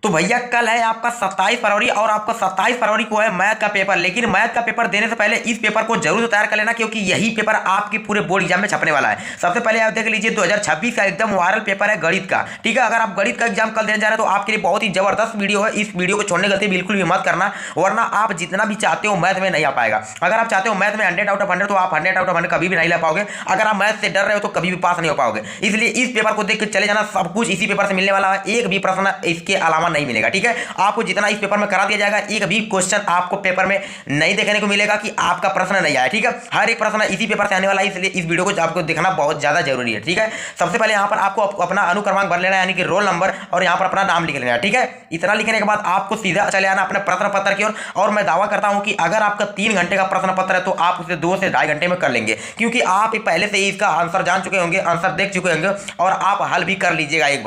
तो भैया कल है आपका 27 फरवरी और आपका 27 फरवरी को है मैथ का पेपर। लेकिन मैथ का पेपर देने से पहले इस पेपर को जरूर तैयार कर लेना, क्योंकि यही पेपर आपके पूरे बोर्ड एग्जाम में छपने वाला है। सबसे पहले आप देख लीजिए 2026 का एकदम वायरल पेपर है गणित का। ठीक है, अगर आप गणित का एग्जाम कल देने जा रहे हैं तो आपके लिए बहुत ही जबरदस्त वीडियो है। इस वीडियो को छोड़ने गलती बिल्कुल भी मत करना, वरना आप जितना भी चाहते हो मैथ में नहीं आ पाएगा। अगर आप चाहते हो मैथ में 100 आउट ऑफ 100 तो आप 100 आउट ऑफ 100 कभी भी नहीं ला पाओगे। अगर आप मैथ से डर रहे हो तो कभी भी पास नहीं हो पाओगे। इसलिए इस पेपर को देख के चले जाना, सब कुछ इसी पेपर से मिलने वाला है, एक भी प्रश्न इसके अलावा नहीं मिलेगा। ठीक है, आपको जितना इस पेपर में करा दिया जाएगा, एक भी क्वेश्चन आपको पेपर में नहीं देखने को मिलेगा कि आपका प्रश्न नहीं आया। ठीक है, हर एक प्रश्न इसी पेपर से आने वाला है, इसलिए इस वीडियो को आपको देखना बहुत ज्यादा जरूरी है। ठीक है, सबसे पहले यहाँ पर आपको अपना अनुक्रमांक भर लेना है, यानी कि रोल नंबर, और यहाँ पर अपना नाम लिख लेना है। ठीक है, इतना लिखने के बाद आपको सीधा चले आना अपने प्रश्न पत्र की ओर। और मैं दावा करता हूं कि अगर आपका 3 घंटे का प्रश्न पत्र है तो आप उसे 2 से 2.5 घंटे में कर लेंगे, क्योंकि आप पहले से ही इसका आंसर जान चुके होंगे, आंसर देख चुके होंगे, और आप हल भी कर लीजिएगा। एक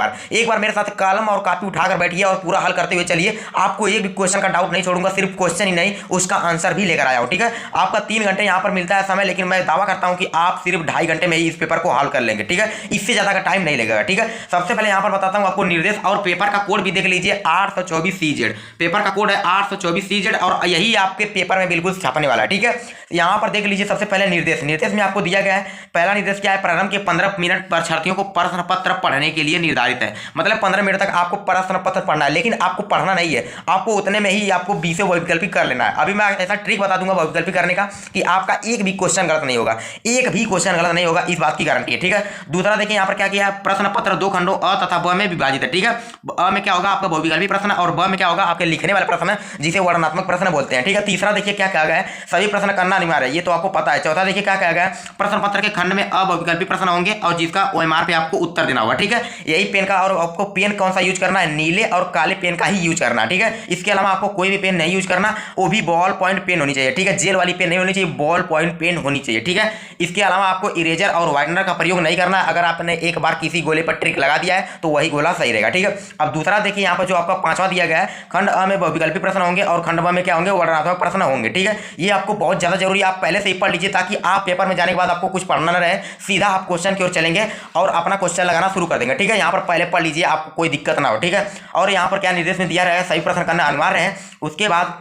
बार मेरे साथ कलम और कॉपी उठाकर बैठिए और पूरा हल करते हुए चलिए। आपको एक भी क्वेश्चन का डाउट नहीं छोड़ूंगा, सिर्फ क्वेश्चन ही नहीं उसका आंसर भी लेकर आया हूं। ठीक है, आपका 3 घंटे यहां पर मिलता है समय, लेकिन मैं दावा करता हूं कि आप सिर्फ 2.5 घंटे में ही इस पेपर को हल कर लेंगे। ठीक है, इससे ज्यादा का टाइम नहीं लगेगा। ठीक है, सबसे पहले यहां पर बताता हूं आपको निर्देश, और पेपर का कोड भी देख लीजिए 824CZ। पेपर का कोड है 824CZ और यही आपके पेपर में बिल्कुल छपने वाला है। ठीक है, यहां पर देख लीजिए सबसे पहले निर्देश में आपको दिया गया है, पहला निर्देश क्या है, प्रारंभ के 15 मिनट परीक्षार्थियों को प्रश्न पत्र पढ़ने के लिए निर्धारित है। मतलब 15 मिनट तक आपको प्रश्न पत्र पढ़ना है, लेकिन आपको पढ़ना नहीं है, आपको उतने में ही आपको 20 वैकल्पिक कर लेना है। अभी मैं ऐसा ट्रिक बता दूंगा वैकल्पिक करने का कि आपका एक भी क्वेश्चन गलत नहीं होगा, एक भी क्वेश्चन गलत नहीं होगा, इस बात की गारंटी है। ठीक है, दूसरा देखिए यहाँ पर क्या किया है, प्रश्न पत्र 2 खंडों अ तथा ब में विभाजित है। ठीक है, अ में क्या होगा आपका बहुविकल्पी प्रश्न, और ब में क्या होगा आपके लिखने वाले प्रश्न, जिसे वर्णनात्मक प्रश्न बोलते हैं। ठीक है, तीसरा देखिए क्या कहा गया है, सभी प्रश्न करना अनिवार्य है, ये तो आपको पता है। चौथा देखिए क्या कहा गया है, प्रश्न पत्र के खंड में अबहुविकल्पी प्रश्न होंगे और जिसका OMR पे आपको उत्तर देना होगा। ठीक है, यही पेन का, और आपको पेन कौन सा यूज करना है, नीले और काले पेन का ही यूज करना है। ठीक है, इसके अलावा आपको कोई भी पेन नहीं यूज करना, वो भी बॉल पॉइंट पेन होनी चाहिए। ठीक है, जेल वाली पेन नहीं होनी चाहिए, बॉल पॉइंट पेन होनी चाहिए। ठीक है, इसके अलावा आपको इरेजर और वाइटनर का प्रयोग नहीं करना है। अगर आपने एक बार किसी गोले पर ट्रिक लगा दिया है तो वही गोला सही रहेगा। ठीक है, अब दूसरा देखिए यहाँ पर जो आपका 5वां दिया गया है, खंड अ में बहुविकल्पी प्रश्न होंगे और खंड ब में क्या होंगे, वर्णनात्मक प्रश्न होंगे। ठीक है, ये आपको बहुत ज्यादा जरूरी है, आप पहले से ही पढ़ लीजिए, ताकि आप पेपर में जाने के बाद आपको कुछ पढ़ना न रहे, सीधा आप क्वेश्चन की ओर चलेंगे और अपना क्वेश्चन लगाना शुरू कर देंगे। ठीक है, यहाँ पर पहले पढ़ लीजिए, आपको कोई दिक्कत ना हो। ठीक है, और यहाँ पर क्या निर्देश में दिया रहेगा, सही प्रश्न करना अनिवार्य है। उसके बाद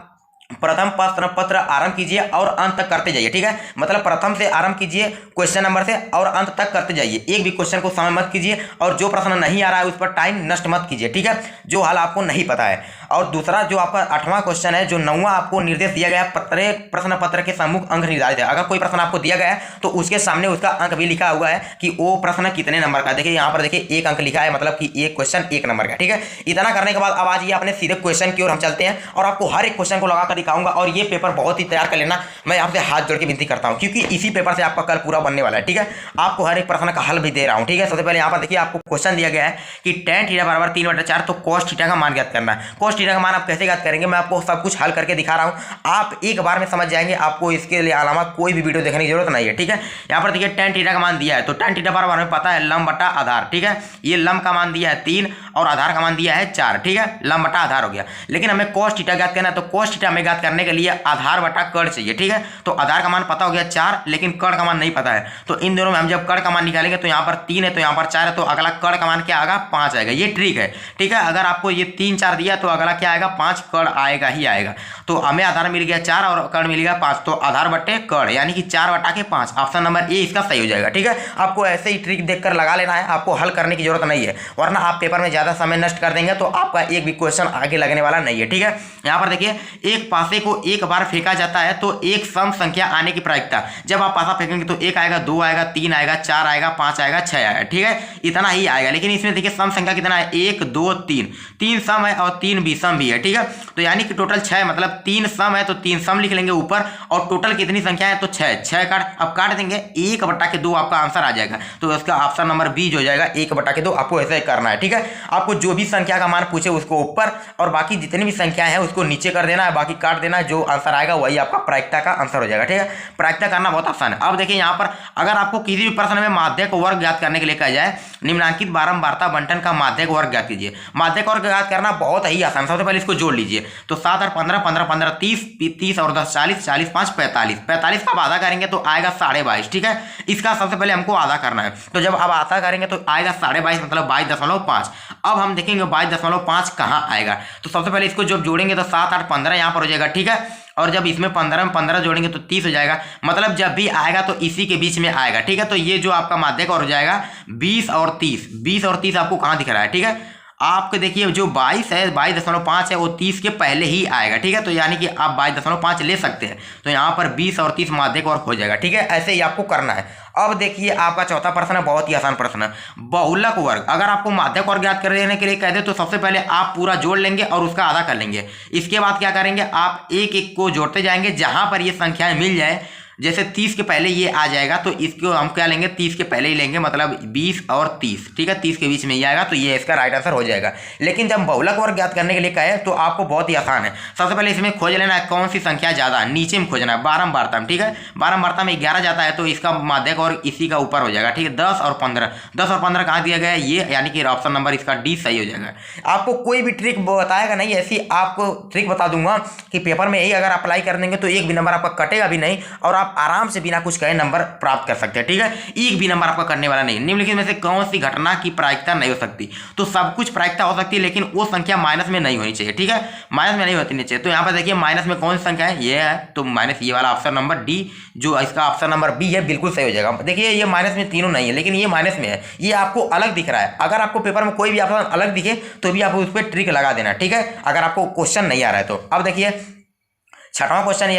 प्रथम प्रश्न पत्र आरंभ कीजिए और अंत तक करते जाइए। ठीक है, मतलब प्रथम से आरंभ कीजिए क्वेश्चन नंबर से और अंत तक करते जाइए, एक भी क्वेश्चन को समय मत कीजिए, और जो प्रश्न नहीं आ रहा है उस पर टाइम नष्ट मत कीजिए। ठीक है, जो हाल आपको नहीं पता है। और दूसरा जो आपका 8वां क्वेश्चन है, जो 9वां आपको निर्देश दिया गया है, प्रत्येक प्रश्न पत्र के सम्मुख अंक निर्धारित है। अगर कोई प्रश्न आपको दिया गया है तो उसके सामने उसका अंक भी लिखा हुआ है कि वो प्रश्न कितने नंबर का। देखिए यहाँ पर देखिए 1 अंक लिखा है, मतलब कि एक क्वेश्चन 1 नंबर का। ठीक है, इतना करने के बाद अब आज ये अपने सीधे क्वेश्चन की ओर हम चलते हैं और आपको हर एक क्वेश्चन को लगाकर दिखाऊंगा। और ये पेपर बहुत ही तैयार कर लेना, मैं आपसे हाथ जोड़ के विनती करता हूं, क्योंकि इसी पेपर से आपका कल पूरा बनने वाला है। ठीक है, आपको हर एक प्रश्न का हल भी दे रहा हूं। ठीक है, सबसे पहले यहाँ पर देखिए आपको क्वेश्चन दिया गया है कि tan थीटा बराबर 3/4, तो cos थीटा का मान ज्ञात करना है। cos थीटा का मान आप कैसे ज्ञात करेंगे, मैं आपको सब कुछ हल करके दिखा रहा हूं, आप एक बार में समझ जाएंगे, आपको इसके लिए अलावा कोई भी वीडियो देखने की जरूरत नहीं है। ठीक है, यहाँ पर देखिए tan थीटा का मान दिया है, तो tan थीटा बराबर हमें पता है लंब बटा आधार। ठीक है, ये लंब का मान दिया है 3 और आधार का मान दिया है 4। ठीक है, लंब बटा आधार हो गया, लेकिन हमें cos थीटा ज्ञात करना है, तो cos थीटा हमें ज्ञात करने के लिए आधार बटा कर्ण चाहिए। ठीक है, तो आधार का मान पता हो गया 4, लेकिन कर्ण का मान नहीं पता है, तो इन दोनों में हम जब कर्ण का मान निकालेंगे तो यहाँ पर 3 है तो यहाँ पर 4 है, तो अगला कर्ण का मान क्या आएगा, 5 आएगा। ये ट्रिक है। ठीक है, अगर आपको ये 3 4 दिया तो अगला क्या आएगा, 5 कर्ण आएगा ही आएगा। तो हमें आधार मिल गया 4 और कर्ण मिल गया 5, तो आधार बटे कर्ण यानी कि 4 बटा के 5, ऑप्शन नंबर ए इसका सही हो जाएगा। ठीक है, आपको ऐसे ही ट्रिक देखकर लगा लेना है, आपको हल करने की जरूरत नहीं है, वरना आप पेपर में ज्यादा समय नष्ट कर देंगे तो आपका एक भी क्वेश्चन आगे लगने वाला नहीं है। ठीक है, यहाँ पर देखिए एक पासे को एक बार फेंका जाता है तो एक सम संख्या आने की प्रायिकता, जब आप पासा फेंकेंगे तो 1 आएगा, 2 आएगा, 3 आएगा, 4 आएगा, 5 आएगा, 6 आएगा। ठीक है, इतना ही आएगा, लेकिन इसमें देखिए सम संख्या कितना है, 1 2 3, 3 सम है और 3 विषम भी है। ठीक है, तो यानी कि टोटल 6, मतलब 3 सम है तो 3 सम लिख लेंगे ऊपर, और टोटल कितनी संख्या है तो 6 काट, अब काट देंगे 1/2 आपका आंसर आ जाएगा, तो इसका ऑप्शन नंबर बी हो जाएगा 1/2। आपको ऐसे करना है। ठीक है, आपको जो भी संख्या का मान पूछे उसको ऊपर और बाकी जितनी भी संख्या है उसको नीचे कर देना है, बाकी काट देना है, जो आंसर आएगा वही आपका प्रायिकता का आंसर हो जाएगा। ठीक है, प्रायिकता करना बहुत आसान है। अब देखिए यहाँ पर अगर आपको किसी भी प्रश्न में माध्यक वर्ग ज्ञात करने के लिए कहा जाए, निम्नांकित बारंबारता बंटन का माध्यक वर्ग ज्ञात कीजिए। माध्यक वर्ग ज्ञात करना बहुत ही आसान, सबसे पहले इसको जोड़ लीजिए, तो 7 और 15, 15 15 15 30, 30 और 10 40, 40 5 45, 45 का आप आधा करेंगे तो आएगा 22.5, ठीक है। इसका सबसे पहले हमको आधा करना है, तो जब आप आधा करेंगे तो आएगा 22.5 मतलब 22.5। अब हम देखेंगे 22.5 कहाँ आएगा, तो सबसे पहले इसको जब जोड़ेंगे तो 7 8 15 यहाँ पर हो जाएगा, ठीक है। और जब इसमें 15 में 15 जोड़ेंगे तो 30 हो जाएगा, मतलब जब भी आएगा तो इसी के बीच में आएगा, ठीक है। तो ये जो आपका माध्यक और हो जाएगा 20 और 30, 20 और 30 आपको कहाँ दिख रहा है, ठीक है। आपको देखिए जो 22 है, 22.5 है, वो 30 के पहले ही आएगा, ठीक है। तो यानी कि आप 22.5 ले सकते हैं, तो यहाँ पर 20 और 30 माध्यक और हो जाएगा, ठीक है। ऐसे ही आपको करना है। अब देखिए आपका चौथा प्रश्न है, बहुत ही आसान प्रश्न है, बहुलक वर्ग। अगर आपको माध्यक वर्ग ज्ञात कर देने के लिए कह दे तो सबसे पहले आप पूरा जोड़ लेंगे और उसका आधा कर लेंगे। इसके बाद क्या करेंगे, आप एक एक को जोड़ते जाएंगे, जहां पर ये संख्याएं मिल जाए, जैसे 30 के पहले ये आ जाएगा तो इसको हम क्या लेंगे, 30 के पहले ही लेंगे, मतलब 20 और 30, ठीक है। 30 के बीच में ही आएगा तो ये इसका राइट आंसर हो जाएगा। लेकिन जब बहुलक वर्ग ज्ञात करने के लिए कहे तो आपको बहुत ही आसान है। सबसे पहले इसमें खोज लेना है कौन सी संख्या ज्यादा है, नीचे में खोजना है, बारंबारता में, ठीक है। बारंबारता में 11 जाता है तो इसका माध्यक और इसी का ऊपर हो जाएगा, ठीक है। 10 और 15, 10 और 15 कहाँ दिया गया है, ये यानी कि ऑप्शन नंबर इसका डी सही हो जाएगा। आपको कोई भी ट्रिक बताएगा नहीं, ऐसी आपको ट्रिक बता दूंगा कि पेपर में यही अगर अप्लाई कर देंगे तो एक भी नंबर आपका कटेगा भी नहीं और आप आराम से बिना कुछ कहे नंबर प्राप्त कर सकते हैं, ठीक है। एक भी नंबर आपका करने वाला नहीं। निम्नलिखित में से कौन सी घटना की प्रायिकता नहीं हो सकती, तो सब कुछ प्रायिकता हो सकती है लेकिन वो संख्या माइनस में नहीं होनी चाहिए, ठीक है। माइनस में नहीं होनी चाहिए। तो यहाँ पर देखिए माइनस में कौन सी संख्या है, ये है, तो माइनस ये वाला ऑप्शन नंबर डी, जो इसका ऑप्शन नंबर बी है, बिल्कुल सही हो जाएगा। देखिए ये माइनस में तीनों नहीं है लेकिन ये माइनस में है, ये आपको अलग दिख रहा है। अगर आपको पेपर में कोई भी ऑप्शन अलग दिखे तो भी आप उस पर ट्रिक लगा देना, ठीक है, अगर आपको क्वेश्चन नहीं आ रहा है तो। अब देखिए छठवां क्वेश्चन,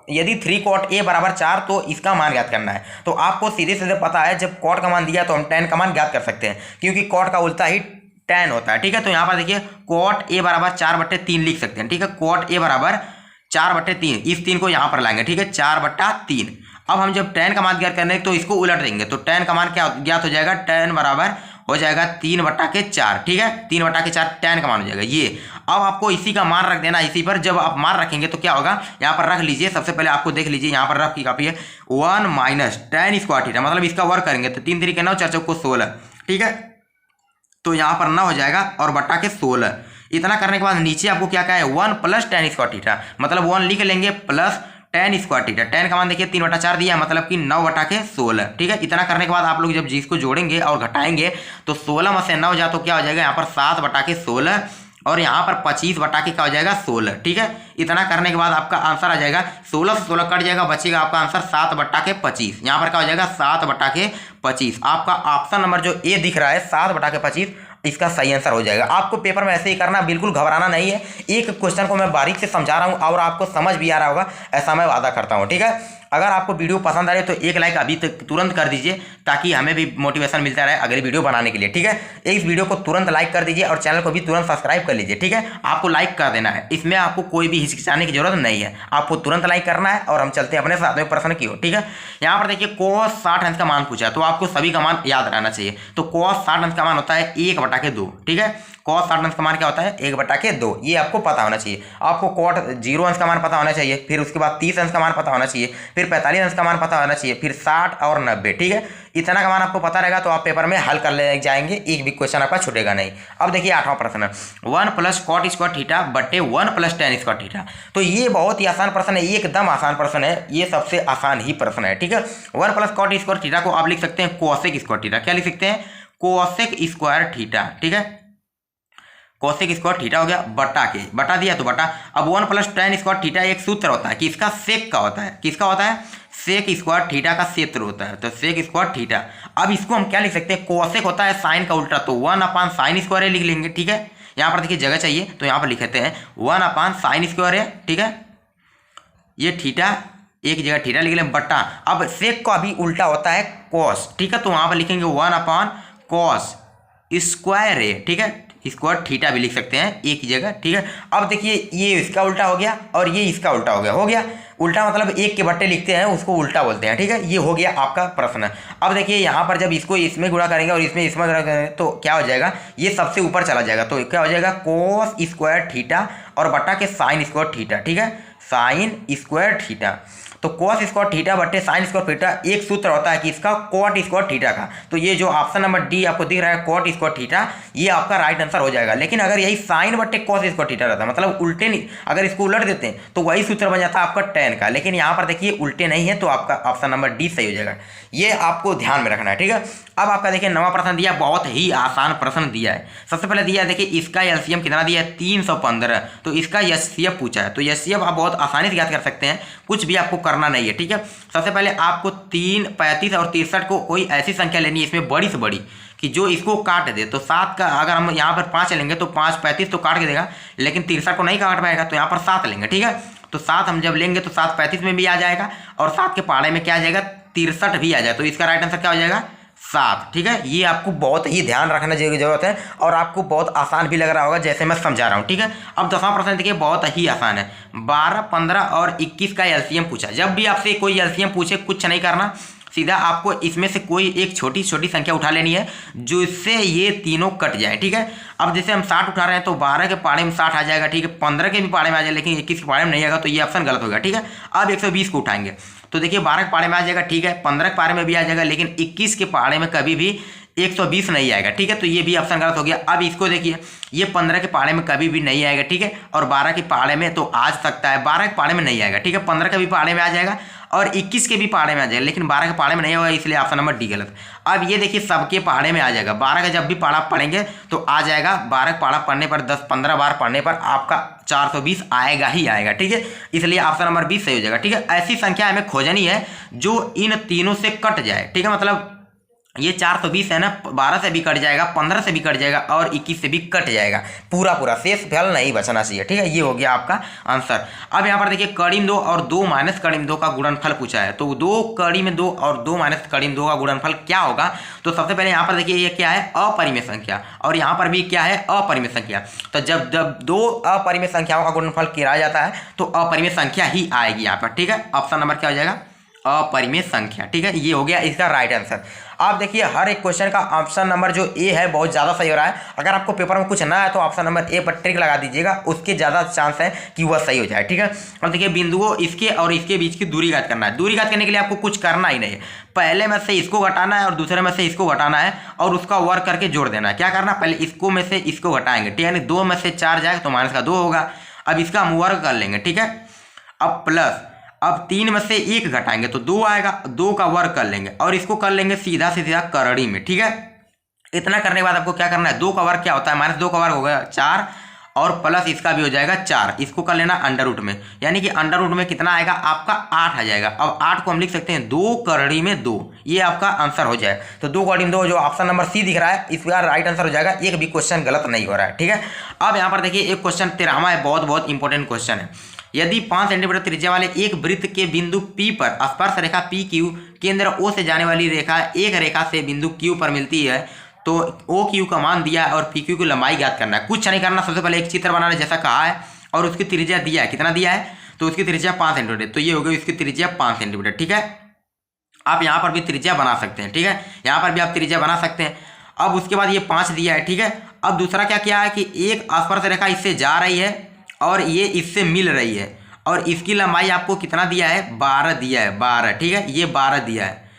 यदि 3 cot a बराबर 4 तो इसका मान ज्ञात करना है। तो आपको सीधे सीधे पता है जब cot का मान दिया तो हम tan का मान ज्ञात कर सकते हैं, क्योंकि cot का उल्टा ही tan होता है, ठीक है। तो यहाँ पर देखिए cot a बराबर 4/3 लिख सकते हैं, ठीक है। cot a बराबर 4/3, इस 3 को यहाँ पर लाएंगे, ठीक है, 4/3। अब हम जब tan का मान ज्ञात करने तो इसको उलट देंगे तो tan का मान क्या ज्ञात हो जाएगा, tan बराबर हो जाएगा 3/4, ठीक है। 3/4 tan का मान हो जाएगा ये। अब आपको इसी का मान रख देना, इसी पर जब आप मान रखेंगे तो क्या होगा, यहाँ पर रख लीजिए। सबसे पहले आपको देख लीजिए यहाँ पर रख की काफी है 1 माइनस tan स्क्वायर थीटा, मतलब इसका वर्ग करेंगे तो 3 3 के 9, 4 4 16, ठीक है। तो यहाँ पर 9 हो जाएगा और बट्टा के 16। इतना करने के बाद नीचे आपको क्या कहा है, 1 प्लस tan स्क्वायर थीटा, मतलब 1 लिख लेंगे plus tan square theta. tan का मान देखिए 3/4 दिया, मतलब कि 9/16, ठीक है। इतना करने के बाद आप लोग जब जिसको जोड़ेंगे और घटाएंगे तो 16 में से 9 जा तो क्या हो जाएगा, यहाँ पर 7/16 और यहाँ पर 25/, क्या हो जाएगा 16, ठीक है। इतना करने के बाद आपका आंसर आ जाएगा 16 से 16 कट जाएगा, बचेगा आपका आंसर 7/25। यहाँ पर क्या हो जाएगा 7/25। आपका ऑप्शन नंबर जो ए दिख रहा है 7/25 इसका सही आंसर हो जाएगा। आपको पेपर में ऐसे ही करना, बिल्कुल घबराना नहीं है। एक क्वेश्चन को मैं बारीक से समझा रहा हूँ और आपको समझ भी आ रहा होगा, ऐसा मैं वादा करता हूँ, ठीक है। अगर आपको वीडियो पसंद आ रही है तो एक लाइक अभी तक तुरंत कर दीजिए ताकि हमें भी मोटिवेशन मिलता रहे अगली वीडियो बनाने के लिए, ठीक है। इस वीडियो को तुरंत लाइक कर दीजिए और चैनल को भी तुरंत सब्सक्राइब कर लीजिए, ठीक है। आपको लाइक कर देना है, इसमें आपको कोई भी हिचकिचाने की जरूरत नहीं है, आपको तुरंत लाइक करना है। और हम चलते हैं अपने 7वें प्रश्न की ओर, ठीक है। यहाँ पर देखिए cos 60 अंश का मान पूछा है, तो आपको सभी का मान याद रहना चाहिए। तो cos 60 अंश का मान होता है 1/2, ठीक है। cos 60 अंश का मान क्या होता है, 1/2, ये आपको पता होना चाहिए। आपको cot 0 अंश का मान पता होना चाहिए, फिर उसके बाद 30 अंश का मान पता होना चाहिए, फिर 45 अंश का मान पता होना चाहिए, फिर 60 और 90, ठीक है। इतना का मान आपको पता रहेगा तो आप पेपर में हल कर ले जाएंगे, एक भी क्वेश्चन आपका छूटेगा नहीं। अब देखिए 8वां प्रश्न, 1 प्लस cot स्क्वायर थीटा बटे 1 प्लस tan स्क्वायर थीटा। तो ये बहुत ही आसान प्रश्न है, एकदम आसान प्रश्न है, ये सबसे आसान ही प्रश्न है, ठीक है। 1 प्लस cot स्क्वायर थीटा को आप लिख सकते हैं कोसेक स्क्वायर थीटा। क्या लिख सकते हैं, कोसेक स्क्वायर थीटा, ठीक है। कोसेक स्क्वायर थीटा हो गया, बटा दिया तो बटा। अब 1 प्लस tan स्क्वायर थीटा एक सूत्र होता है कि इसका सेक का होता है, किसका होता है, सेक स्क्वायर थीटा का क्षेत्र होता है, तो सेक स्क्वायर थीटा। अब इसको हम क्या लिख सकते हैं, कोसेक होता है साइन का उल्टा, तो 1/sin स्क्वायर लिख लेंगे, ठीक है। यहाँ पर देखिए जगह चाहिए तो यहाँ पर लिख लेते हैं 1/sin स्क्वायर है, ठीक है। ये थीटा एक जगह थीटा लिख लें बटा। अब सेक का भी उल्टा होता है कॉस, ठीक है, तो वहाँ पर लिखेंगे 1/cos स्क्वायर है, ठीक है। स्क्वायर थीटा भी लिख सकते हैं एक ही जगह, ठीक है। अब देखिए ये इसका उल्टा हो गया और ये इसका उल्टा हो गया। उल्टा मतलब एक के बट्टे लिखते हैं उसको उल्टा बोलते हैं, ठीक है। ये हो गया आपका प्रश्न। अब देखिए यहाँ पर जब इसको इसमें गुणा करेंगे और इसमें गुणा करेंगे तो क्या हो जाएगा, ये सबसे ऊपर चला जाएगा, तो क्या हो जाएगा cos स्क्वायर थीटा और बटा के साइन स्क्वायर थीटा, ठीक है, साइन स्क्वायर थीटा। तो कॉस स्क्वायर थीटा बट्टे साइन स्क्वायर थीटा एक सूत्र होता है कि इसका कॉट स्क्वायर थीटा का। तो ये जो ऑप्शन नंबर डी आपको दिख रहा है कॉट स्क्वायर थीटा, ये आपका राइट आंसर हो जाएगा। लेकिन अगर यही साइन बट्टे कॉस स्क्वायर थीटा रहता, मतलब उल्टे नहीं, अगर इसको उलट देते हैं तो वही सूत्र बन जाता है आपका tan का। लेकिन यहाँ पर देखिए उल्टे नहीं है, तो आपका ऑप्शन नंबर डी सही हो जाएगा। ये आपको ध्यान में रखना है, ठीक है। अब आपका देखिए नवा प्रश्न दिया, बहुत ही आसान प्रश्न दिया है। सबसे पहले दिया है देखिए इसका एलसीएम कितना दिया है 315, तो इसका एचसीएफ पूछा है। तो एचसीएफ आप बहुत आसानी से याद कर सकते हैं, कुछ भी आपको करना नहीं है, ठीक है। सबसे पहले आपको 3, 35 और 63 को कोई ऐसी संख्या लेनी है इसमें बड़ी से बड़ी कि जो इसको काट दे। तो 7 का अगर हम यहाँ पर 5 लेंगे तो 5 35 तो काट के देगा, लेकिन 63 को नहीं काट पाएगा, तो यहाँ पर 7 लेंगे, ठीक है। तो 7 हम जब लेंगे तो 7 35 में भी आ जाएगा और 7 के पहाड़े में क्या आ जाएगा 63 भी आ जाए, तो इसका राइट आंसर क्या हो जाएगा 7, ठीक है। ये आपको बहुत ही ध्यान रखने की जरूरत है और आपको बहुत आसान भी लग रहा होगा जैसे मैं समझा रहा हूँ, ठीक है। अब 10वां प्रश्न देखिए बहुत ही आसान है। 12, 15 और 21 का एलसीएम पूछा। जब भी आपसे कोई एलसीएम पूछे कुछ नहीं करना, सीधा आपको इसमें से कोई एक छोटी छोटी संख्या उठा लेनी है जिससे ये तीनों कट जाए, ठीक है। अब जैसे हम 60 उठा रहे हैं तो 12 के पहाड़े में 60 आ जाएगा, ठीक है। 15 के भी पहाड़े में आ जाएगा, लेकिन 21 के पहाड़े में नहीं आएगा, तो ये ऑप्शन गलत होगा, ठीक है। अब 120 को उठाएंगे तो देखिए 12 के पहाड़े में आ जाएगा, ठीक है। 15 के पहाड़े में भी आ जाएगा, लेकिन 21 के पहाड़े में कभी भी 120 नहीं आएगा, ठीक है। तो ये भी ऑप्शन गलत हो गया। अब इसको देखिए ये 15 के पहाड़े में कभी भी नहीं आएगा, ठीक है। और 12 के पहाड़े में तो आ सकता है, 12 के पहाड़े में नहीं आएगा, ठीक है। 15 के भी पहाड़े में आ जाएगा और 21 के भी पहाड़े में आ जाएगा, लेकिन 12 के पहाड़े में नहीं होगा, इसलिए ऑप्शन नंबर डी गलत। अब ये देखिए सबके पहाड़े में आ जाएगा। 12 का जब भी पहाड़ा पढ़ेंगे तो आ जाएगा, 12 का पहाड़ा पढ़ने पर 10-15 बार पढ़ने पर आपका 420 आएगा ही आएगा, ठीक है। इसलिए ऑप्शन नंबर 20 सही हो जाएगा, ठीक है। ऐसी संख्या हमें खोजनी है जो इन तीनों से कट जाए, ठीक है। मतलब ये 420 है ना, 12 से भी कट जाएगा, 15 से भी कट जाएगा और 21 से भी कट जाएगा, पूरा शेष फल नहीं बचना चाहिए, ठीक है। ये हो गया आपका आंसर। अब यहाँ पर देखिए कड़ीम 2 और 2 माइनस कड़ीम 2 का गुणनफल पूछा है। तो 2 कड़ी में 2 और 2 माइनस कड़ीम 2 का गुणनफल क्या होगा। तो सबसे पहले यहाँ पर देखिए ये क्या है अपरिमेय संख्या, और यहाँ पर भी क्या है अपरिमेय संख्या। तो जब 2 अपरिमेय संख्याओं का गुणनफल किया जाता है तो अपरिमेय संख्या ही आएगी यहाँ पर, ठीक है। ऑप्शन नंबर क्या हो जाएगा अपरिमेय संख्या, ठीक है। ये हो गया इसका राइट आंसर। आप देखिए हर एक क्वेश्चन का ऑप्शन नंबर जो ए है बहुत ज़्यादा सही हो रहा है। अगर आपको पेपर में कुछ ना है तो ऑप्शन नंबर ए पर टिक लगा दीजिएगा, उसके ज़्यादा चांस है कि वह सही हो जाए, ठीक है। अब देखिए बिंदुओं इसके और इसके बीच की दूरी ज्ञात करना है। दूरी ज्ञात करने के लिए आपको कुछ करना ही नहीं है, पहले में से इसको घटाना है और दूसरे में से इसको घटाना है और उसका वर्ग करके जोड़ देना है। क्या करना, पहले इसको में से इसको घटाएंगे, ठीक है। 2 में से 4 जाएगा तो माइनस का 2 होगा। अब इसका हम वर्ग कर लेंगे, ठीक है। अब प्लस अब 3 में से 1 घटाएंगे तो 2 आएगा, 2 का वर्ग कर लेंगे और इसको कर लेंगे सीधा से सीधा करड़ी में, ठीक है। इतना करने के बाद आपको क्या करना है, 2 का वर्ग क्या होता है माइनस 2 का वर्ग हो गया 4 और प्लस इसका भी हो जाएगा 4, इसको कर लेना अंडर रूट में, यानी कि अंडर रूट में कितना आएगा आपका 8 आ जाएगा। अब 8 को हम लिख सकते हैं 2 करड़ी में 2, ये आपका आंसर हो जाएगा। तो 2 करड़ी में 2 जो ऑप्शन नंबर सी दिख रहा है इसका राइट आंसर हो जाएगा, एक भी क्वेश्चन गलत नहीं हो रहा है, ठीक है। अब यहाँ पर देखिए एक क्वेश्चन 13वां है, बहुत इंपॉर्टेंट क्वेश्चन है। यदि 5 सेंटीमीटर त्रिज्या वाले एक वृत्त के बिंदु P पर स्पर्श रेखा PQ केंद्र O से जाने वाली रेखा एक रेखा से बिंदु Q पर मिलती है, तो OQ का मान दिया है और PQ की लंबाई ज्ञात करना है। कुछ नहीं करना, सबसे पहले एक चित्र बनाना जैसा कहा है और उसकी त्रिज्या दिया है, कितना दिया है, तो उसकी त्रिज्या 5 सेंटीमीटर, तो ये हो गई उसकी त्रिज्या 5 सेंटीमीटर, ठीक है। आप यहाँ पर भी त्रिज्या बना सकते हैं, ठीक है। यहाँ पर भी आप त्रिज्या बना सकते हैं। अब उसके बाद ये 5 दिया है, ठीक है। अब दूसरा क्या किया है कि एक स्पर्श रेखा इससे जा रही है और ये इससे मिल रही है और इसकी लंबाई आपको कितना दिया है 12 दिया है, 12, ठीक है। ये 12 दिया है,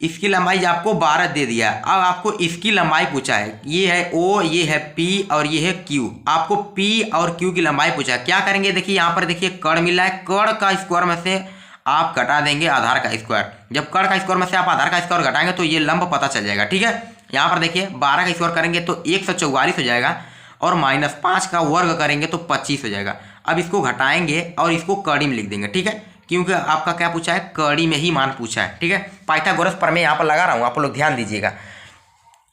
इसकी लंबाई आपको 12 दे दिया है। अब आपको इसकी लंबाई पूछा है, ये है O, ये है P और ये है Q। आपको P और Q की लंबाई पूछा है। क्या करेंगे, देखिए यहाँ पर देखिए कड़ मिला है, कड़ का स्क्वायर में से आप घटा देंगे आधार का स्क्वायर। जब कड़ का स्क्वायर में से आप आधार का स्क्वायर घटाएंगे तो ये लंब पता चल जाएगा, ठीक है। यहाँ पर देखिए 12 का स्क्वायर करेंगे तो 144 हो जाएगा और -5 का वर्ग करेंगे तो 25 हो जाएगा। अब इसको घटाएंगे और इसको कड़ी में लिख देंगे, ठीक है, क्योंकि आपका क्या पूछा है कड़ी में ही मान पूछा है, ठीक है। पाइथागोरस पर मैं यहाँ पर लगा रहा हूँ, आप लोग ध्यान दीजिएगा।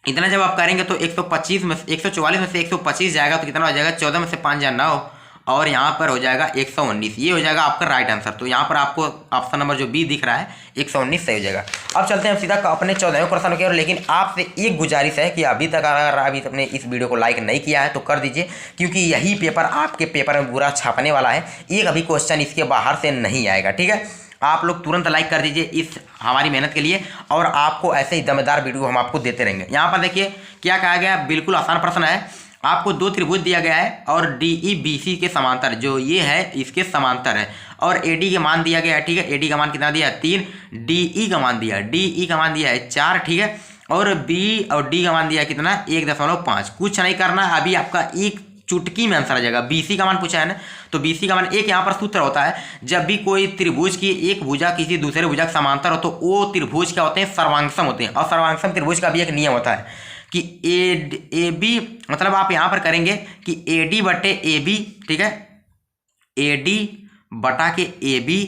इतना जब आप करेंगे तो 125 में 144 में से 125 जाएगा तो कितना हो जाएगा 14 में से 5 जाए 9 और यहाँ पर हो जाएगा 119, ये हो जाएगा आपका राइट आंसर। तो यहाँ पर आपको ऑप्शन नंबर जो बी दिख रहा है 119 सही हो जाएगा। अब चलते हैं सीधा अपने 14वें प्रश्न के ओर, लेकिन आपसे एक गुजारिश है कि अभी तक अगर अभी अपने इस वीडियो को लाइक नहीं किया है तो कर दीजिए, क्योंकि यही पेपर आपके पेपर में पूरा छापने वाला है, एक अभी क्वेश्चन इसके बाहर से नहीं आएगा, ठीक है। आप लोग तुरंत लाइक कर दीजिए इस हमारी मेहनत के लिए, और आपको ऐसे ही दमदार वीडियो हम आपको देते रहेंगे। यहाँ पर देखिए क्या कहा गया, बिल्कुल आसान प्रश्न है आपको दो त्रिभुज दिया गया है और डी ई बी सी के समांतर, जो ये है इसके समांतर है, और ए डी का मान दिया गया है, ठीक है। ए डी का मान कितना दिया है 3, डी ई का मान दिया है, डी ई का मान दिया है 4, ठीक है। और बी और डी का मान दिया है कितना 1.5। कुछ नहीं करना, अभी आपका एक चुटकी में आंसर आ जाएगा। बीसी का मान पूछा है ना, तो बीसी का मान एक यहाँ पर सूत्र होता है, जब भी कोई त्रिभुज की एक भुजा किसी दूसरे भुजा के समांतर हो तो वो त्रिभुज क्या होते हैं, सर्वांगसम होते हैं। और सर्वांगसम त्रिभुज का भी एक नियम होता है कि ए बी, मतलब आप यहाँ पर करेंगे कि ए डी बटे ए बी, ठीक है, ए डी बटा के ए बी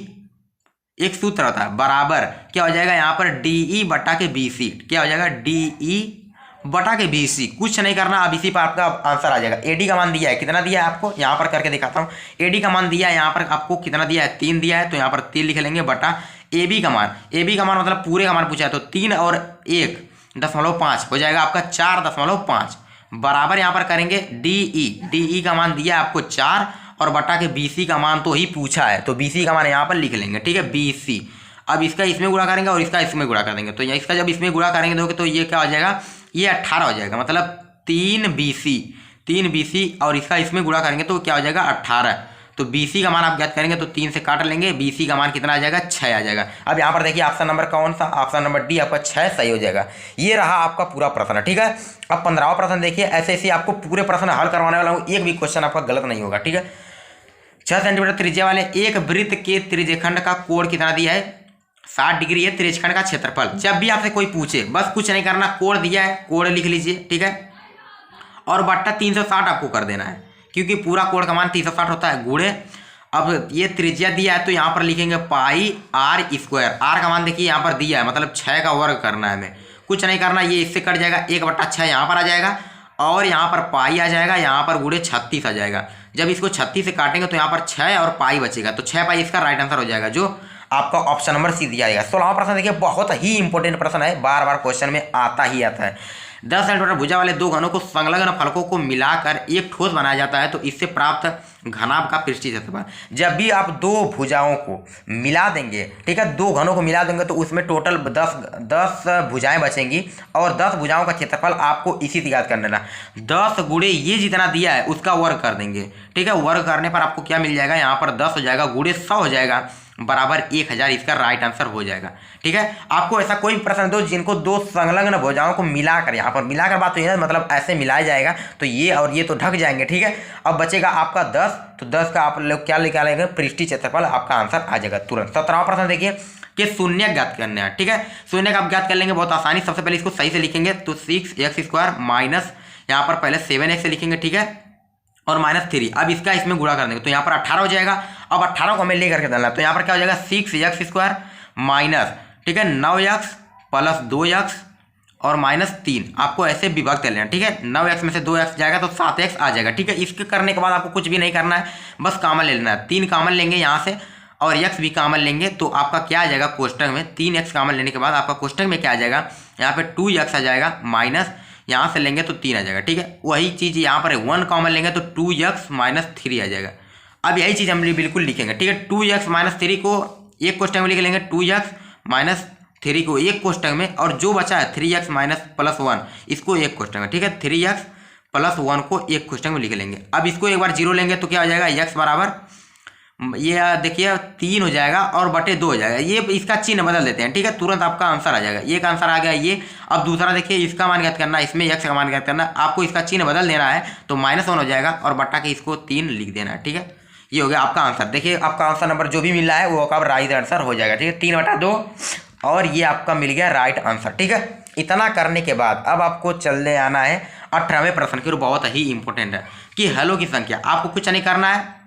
एक सूत्र होता है, बराबर क्या हो जाएगा यहाँ पर डी ई बटा के बी सी, क्या हो जाएगा डी ई बटा के बी सी। कुछ नहीं करना, अब इसी पर आपका आंसर आ जाएगा। एडी का मान दिया है, कितना दिया है आपको, यहाँ पर करके दिखाता हूँ। एडी का मान दिया है यहाँ पर आपको कितना दिया है 3 दिया है, तो यहाँ पर 3 लिख लेंगे, बटा ए बी का मान, ए बी का मान मतलब पूरे का मान पूछा है, तो 3 और 1.5 हो जाएगा आपका 4.5, बराबर यहाँ पर करेंगे डी ई का मान दिया है आपको 4 और बटा के बी सी का मान तो ही पूछा है, तो बी सी का मान यहाँ पर लिख लेंगे, ठीक है, बी सी। अब इसका इसमें गुणा करेंगे और इसका इसमें गुणा कर देंगे, तो इसका जब इसमें गुणा करेंगे दोगे तो ये क्या हो जाएगा, ये 18 हो जाएगा, मतलब 3 बी सी और इसका इसमें गुणा करेंगे तो क्या हो जाएगा 18। तो बी सी का मान आप ज्ञात करेंगे तो 3 से काट लेंगे, बी सी का मान कितना आ जाएगा 6 आ जाएगा। अब यहाँ पर देखिए ऑप्शन नंबर कौन सा, ऑप्शन नंबर डी आपका 6 सही हो जाएगा। ये रहा आपका पूरा प्रश्न, ठीक है। अब 15वां प्रश्न देखिए, ऐसे ऐसे आपको पूरे प्रश्न हल करवाने वाला हूँ, एक भी क्वेश्चन आपका गलत नहीं होगा, ठीक है। 6 सेंटीमीटर त्रिज्या वाले एक वृत्त के त्रिज्यखंड का कोण कितना दिया है, 60 डिग्री है त्रिज्यखंड का क्षेत्रफल। जब भी आपसे कोई पूछे बस कुछ नहीं करना, कोण दिया है, कोण लिख लीजिए, ठीक है, और बट्टा 360 आपको कर देना है, क्योंकि पूरा कोण का मान 360 होता है, गुणे अब ये त्रिज्या दिया है तो यहाँ पर लिखेंगे पाई आर स्क्वायर। आर का मान देखिए यहाँ पर दिया है, मतलब 6 का वर्ग करना है हमें, कुछ नहीं करना, ये इससे कट जाएगा, 1/6 यहाँ पर आ जाएगा और यहाँ पर पाई आ जाएगा, यहाँ पर गुणे 36 आ जाएगा। जब इसको 36 से काटेंगे तो यहाँ पर 6 और पाई बचेगा, तो 6 पाई इसका राइट आंसर हो जाएगा, जो आपका ऑप्शन नंबर सी दिया जाएगा। 16वां प्रश्न देखिए, बहुत ही इंपॉर्टेंट प्रश्न है, बार बार क्वेश्चन में आता ही आता है। 10 सेंटीमीटर भुजा वाले दो घनों को संलग्न फलकों को मिलाकर एक ठोस बनाया जाता है, तो इससे प्राप्त घनाभ का पृष्ठीय क्षेत्रफल। जब भी आप दो भुजाओं को मिला देंगे, ठीक है, दो घनों को मिला देंगे तो उसमें टोटल 10 भुजाएं बचेंगी और 10 भुजाओं का क्षेत्रफल आपको इसी से याद कर लेना, 10 गुणे ये जितना दिया है उसका वर्ग कर देंगे, ठीक है। वर्ग करने पर आपको क्या मिल जाएगा, यहाँ पर 10 हो जाएगा, गुणे 100 हो जाएगा, बराबर 1000, इसका राइट आंसर हो जाएगा, ठीक है। आपको ऐसा कोई प्रश्न दो जिनको दो संलग्न भुजाओं को मिलाकर, यहाँ पर मिलाकर बात हुई है, मतलब ऐसे मिलाया जाएगा तो ये और ये तो ढक जाएंगे, ठीक है। अब बचेगा आपका 10, तो 10 का आप लोग क्या निकालेंगे, पृष्ठीय क्षेत्रफल, आपका आंसर आ जाएगा तुरंत। 17वां प्रश्न देखिए कि शून्य ज्ञात करना है, ठीक है। शून्य का आप ज्ञात कर लेंगे बहुत आसानी, सबसे पहले इसको सही से लिखेंगे, तो 6x² माइनस यहाँ पर पहले 7x से लिखेंगे, ठीक है, और -3। अब इसका इसमें गुणा कर देंगे तो यहाँ पर 18 हो जाएगा। अब 18 को हमें लेकर के डालना है, तो यहाँ पर क्या हो जाएगा 6x² माइनस, ठीक है, 9x प्लस 2x और -3, आपको ऐसे विभक्त कर लेना, ठीक है। 9x में से 2x जाएगा तो 7x आ जाएगा, ठीक है। इसके करने के बाद आपको कुछ भी नहीं करना है, बस कॉमन ले लेना है, 3 कॉमन लेंगे यहाँ से और x भी कॉमन लेंगे, तो आपका क्या आ जाएगा कोष्टक में, 3x कॉमन लेने के बाद आपका कोष्टक में क्या आ जाएगा, यहाँ पे 2x आ जाएगा, माइनस यहाँ से लेंगे तो 3 आ जाएगा, ठीक है। वही चीज़ यहाँ पर 1 कॉमन लेंगे तो 2x - 3 आ जाएगा। अब यही चीज़ हम बिल्कुल लिखेंगे, ठीक है। 2x - 3 को एक कोष्टक में लिख लेंगे, 2x - 3 को एक कोष्टक में, और जो बचा है 3x - +1 इसको एक कोष्टक में, ठीक है। 3x + 1 को एक कोष्टक में लिख लेंगे। अब इसको एक बार 0 लेंगे तो क्या हो जाएगा, x बराबर ये देखिए 3 हो जाएगा और बटे 2 हो जाएगा, ये इसका चिन्ह बदल देते हैं, ठीक है, तुरंत आपका आंसर आ जाएगा। एक आंसर आ गया ये। अब दूसरा देखिए, इसका मान ज्ञात करना, इसमें x का मान ज्ञात करना, आपको इसका चिन्ह बदल देना है, तो -1 हो जाएगा और बटा के इसको 3 लिख देना है, ठीक है। ये हो गया आपका आंसर। देखिए आपका आंसर नंबर जो भी मिल रहा है वो आपका राइट आंसर हो जाएगा, ठीक है, 3/2 और ये आपका मिल गया राइट आंसर, ठीक है। इतना करने के बाद अब आपको चलने आना है 18वें प्रश्न की, बहुत ही इंपॉर्टेंट है कि हलों की संख्या। आपको कुछ नहीं करना है,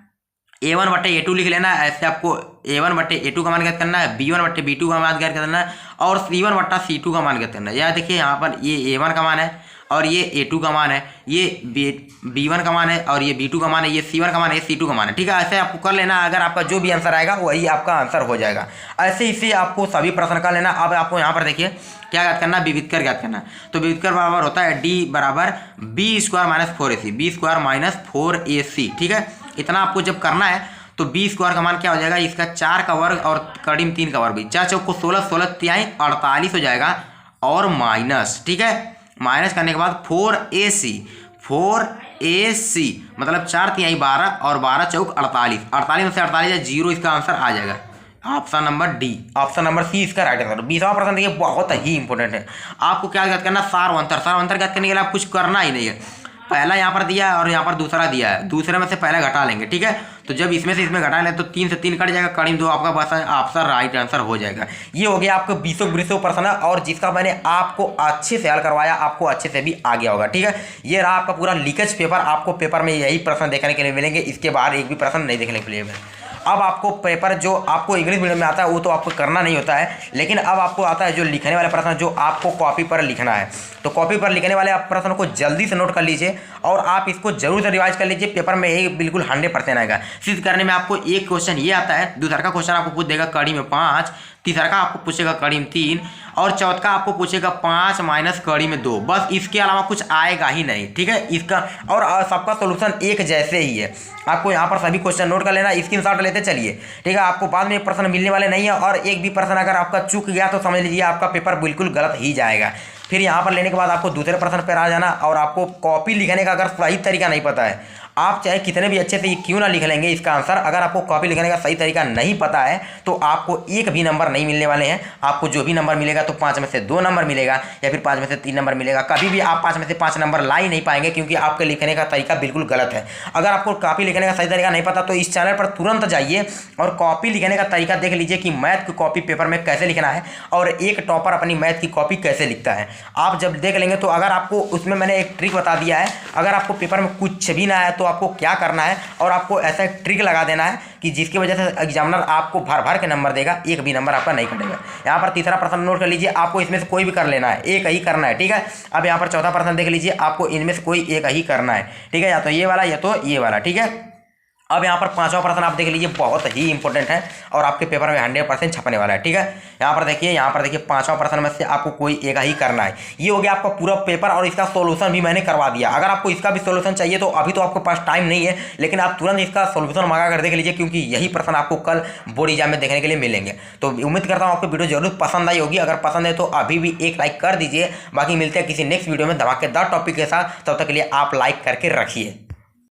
a1/a2 लिख लेना है, ऐसे आपको a1/a2 का मान ज्ञात करना है, b1/b2 का मान ज्ञात करना है और c1/c2 का मान ज्ञात करना है। यह देखिए यहाँ पर ये a1 का मान है और ये a2 का मान है, ये b1 का मान है और ये b2 का मान है, ये c1 का मान है, ये c2 का मान है, ठीक है। ऐसे आपको कर लेना, अगर आपका जो भी आंसर आएगा वही आपका आंसर हो जाएगा। ऐसे इसे आपको सभी प्रश्न का लेना। अब आपको यहाँ पर देखिए क्या ज्ञात करना, विविधकर ज्ञात करना, तो विविधकर बराबर होता है d बराबर b² - 4ac, b² - 4ac, ठीक है। इतना आपको जब करना है तो b² का मान क्या हो जाएगा, इसका 4 का वर्ग और करीब 3 का वर्ग भी, 4 चौक को 16, 16 तिहाई 48 हो जाएगा और माइनस, ठीक है, माइनस करने के बाद 4ac AC, मतलब 4 × 12 और 12 चौक 48, 48 में से 48 या 0, इसका आंसर आ जाएगा option number D. Option number C इसका राइट आंसर। 20वां प्रश्न देखिए बहुत ही इंपॉर्टेंट है। आपको क्या ज्ञात करना, सारवंतर। सारवंतर ज्ञात करने के लिए आप कुछ करना ही नहीं है। पहला यहाँ पर दिया है और यहाँ पर दूसरा दिया है, दूसरे में से पहले घटा लेंगे, ठीक है। तो जब इसमें से इसमें घटा लें तो 3 से 3 कट जाएगा, कड़ी 2 आपका बस ऑप्शन राइट आंसर हो जाएगा। ये हो गया आपको 20 प्रश्न और जिसका मैंने आपको अच्छे से हल करवाया, आपको अच्छे से भी आ गया होगा, ठीक है। ये रहा आपका पूरा लीकेज पेपर। आपको पेपर में यही प्रश्न देखने के लिए मिलेंगे, इसके बाहर एक भी प्रश्न नहीं देखने के लिए मिलेगा। अब आपको पेपर जो आपको इंग्लिश मीडियम में आता है वो तो आपको करना नहीं होता है, लेकिन अब आपको आता है जो लिखने वाले प्रश्न, जो आपको कॉपी पर लिखना है। तो कॉपी पर लिखने वाले आप प्रश्न को जल्दी से नोट कर लीजिए और आप इसको जरूर से रिवाइज कर लीजिए। पेपर में यही बिल्कुल 100% आएगा। सिद्ध करने में आपको एक क्वेश्चन ये आता है, दूसरा का क्वेश्चन आपको पूछ देगा कड़ी में 5, तीसरा का आपको पूछेगा कड़ी में 3 और चौथा का आपको पूछेगा 5 माइनस कड़ी में 2। बस इसके अलावा कुछ आएगा ही नहीं, ठीक है। इसका और सबका सोल्यूशन एक जैसे ही है। आपको यहाँ पर सभी क्वेश्चन नोट कर लेना, स्क्रीनशॉट लेते चलिए, ठीक है। आपको बाद में प्रश्न मिलने वाले नहीं है और एक भी प्रश्न अगर आपका चूक गया तो समझ लीजिए आपका पेपर बिल्कुल गलत ही जाएगा। फिर यहाँ पर लेने के बाद आपको दूसरे प्रश्न पर आ जाना और आपको कॉपी लिखने का अगर सही तरीका नहीं पता है, आप चाहे कितने भी अच्छे से क्यों ना लिख लेंगे इसका आंसर, अगर आपको कॉपी लिखने का सही तरीका नहीं पता है तो आपको एक भी नंबर नहीं मिलने वाले हैं। आपको जो भी नंबर मिलेगा तो 5 में से 2 नंबर मिलेगा या फिर 5 में से 3 नंबर मिलेगा। कभी भी आप 5 में से 5 नंबर ला ही नहीं पाएंगे क्योंकि आपके लिखने का तरीका बिल्कुल गलत है। अगर आपको कॉपी लिखने का सही तरीका नहीं पता तो इस चैनल पर तुरंत जाइए और कॉपी लिखने का तरीका देख लीजिए कि मैथ की कॉपी पेपर में कैसे लिखना है और एक टॉपर अपनी मैथ की कॉपी कैसे लिखता है। आप जब देख लेंगे तो अगर आपको उसमें मैंने एक ट्रिक बता दिया है, अगर आपको पेपर में कुछ भी ना आया तो आपको क्या करना है और आपको ऐसा एक ट्रिक लगा देना है कि जिसकी वजह से एग्जामिनर आपको भर भर के नंबर देगा, एक भी नंबर आपका नहीं कटेगा। यहाँ पर तीसरा प्रश्न नोट कर लीजिए, आपको इसमें से कोई भी कर लेना है, एक ही करना है, ठीक है। अब यहाँ पर चौथा प्रश्न देख लीजिए, आपको इनमें से कोई एक ही करना है, ठीक है। या तो ये वाला या तो ये वाला, ठीक है। अब यहाँ पर 5वां प्रश्न आप देख लीजिए, बहुत ही इंपॉर्टेंट है और आपके पेपर में 100% छपने वाला है, ठीक है। यहाँ पर देखिए 5वां प्रश्न में से आपको कोई एक ही करना है। ये हो गया आपका पूरा पेपर और इसका सोल्यूशन भी मैंने करवा दिया। अगर आपको इसका भी सोल्यूशन चाहिए तो अभी तो आपके पास टाइम नहीं है, लेकिन आप तुरंत इसका सोल्यूशन मंगा कर देख लीजिए क्योंकि यही प्रश्न आपको कल बोर्ड एग्जाम में देखने के लिए मिलेंगे। तो उम्मीद करता हूँ आपको वीडियो जरूर पसंद आई होगी। अगर पसंद है तो अभी भी एक लाइक कर दीजिए। बाकी मिलते हैं किसी नेक्स्ट वीडियो में धमाकेदार टॉपिक के साथ, तब तक के लिए आप लाइक करके रखिए।